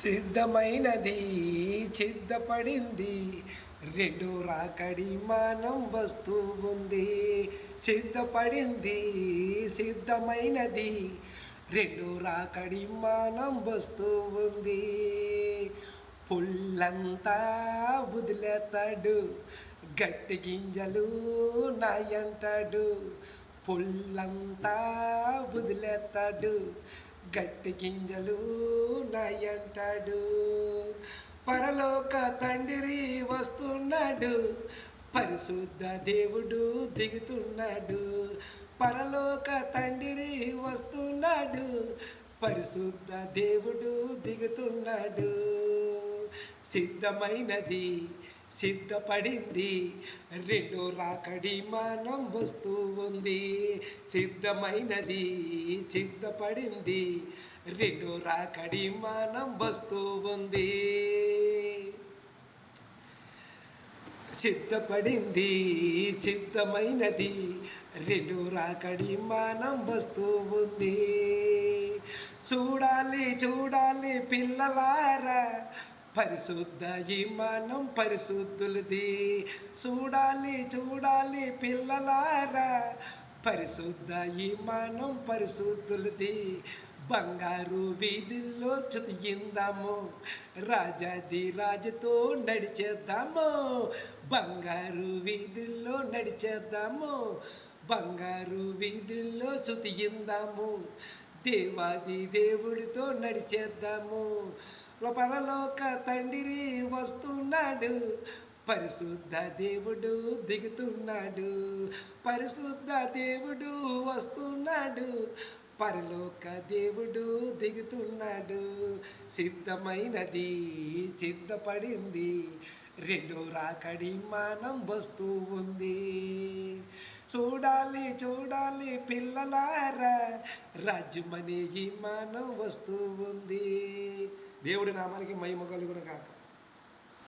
సిద్ధమైనది సిద్ధపడింది రెండు రాకడి మానం వస్తూ ఉంది. సిద్ధపడింది సిద్ధమైనది రెండు రాకడి మానం వస్తూ ఉంది. పుల్లంతా వదిలేతాడు గట్టి గింజలు నాయంటాడు. పుల్లంతా వదిలేతాడు గట్టి గింజలు నాయంటాడు. పరలోక తండ్రి వస్తున్నాడు, పరిశుద్ధ దేవుడు దిగుతున్నాడు. పరలోక తండ్రి వస్తున్నాడు, పరిశుద్ధ దేవుడు దిగుతున్నాడు. సిద్ధమైనది సిద్ధపడింది రెండో రాకడి మానం వస్తూ ఉంది. సిద్ధమైనది సిద్ధపడింది రెండో రాకడి మానం వస్తూ ఉంది. సిద్ధపడింది సిద్ధమైనది రెండో రాకడి మానం వస్తూ ఉంది. చూడాలి చూడాలి పిల్లలారా, పరిశుద్ధ ఈమానం పరిశుద్ధులది. చూడాలి చూడాలి పిల్లలారా, పరిశుద్ధ ఈమానం పరిశుద్ధులది. బంగారు వీధుల్లో చుతియిందాము, రాజాది రాజుతో నడిచేద్దాము. బంగారు వీధుల్లో నడిచేద్దాము, బంగారు వీధుల్లో చుతియిందాము. దేవాది దేవుడితో నడిచేద్దాము. పరలోక తండ్రి వస్తున్నాడు, పరిశుద్ధ దేవుడు దిగుతున్నాడు. పరిశుద్ధ దేవుడు వస్తున్నాడు, పరలోక దేవుడు దిగుతున్నాడు. సిద్ధమైనది సిద్ధపడింది రెండో రాకడి మానం వస్తూ ఉంది. చూడాలి చూడాలి పిల్లలారా, రాజ్యమనే ఈ మానం వస్తూ ఉంది. దేవుడి నామానికి మహిమ కలుగును గాక.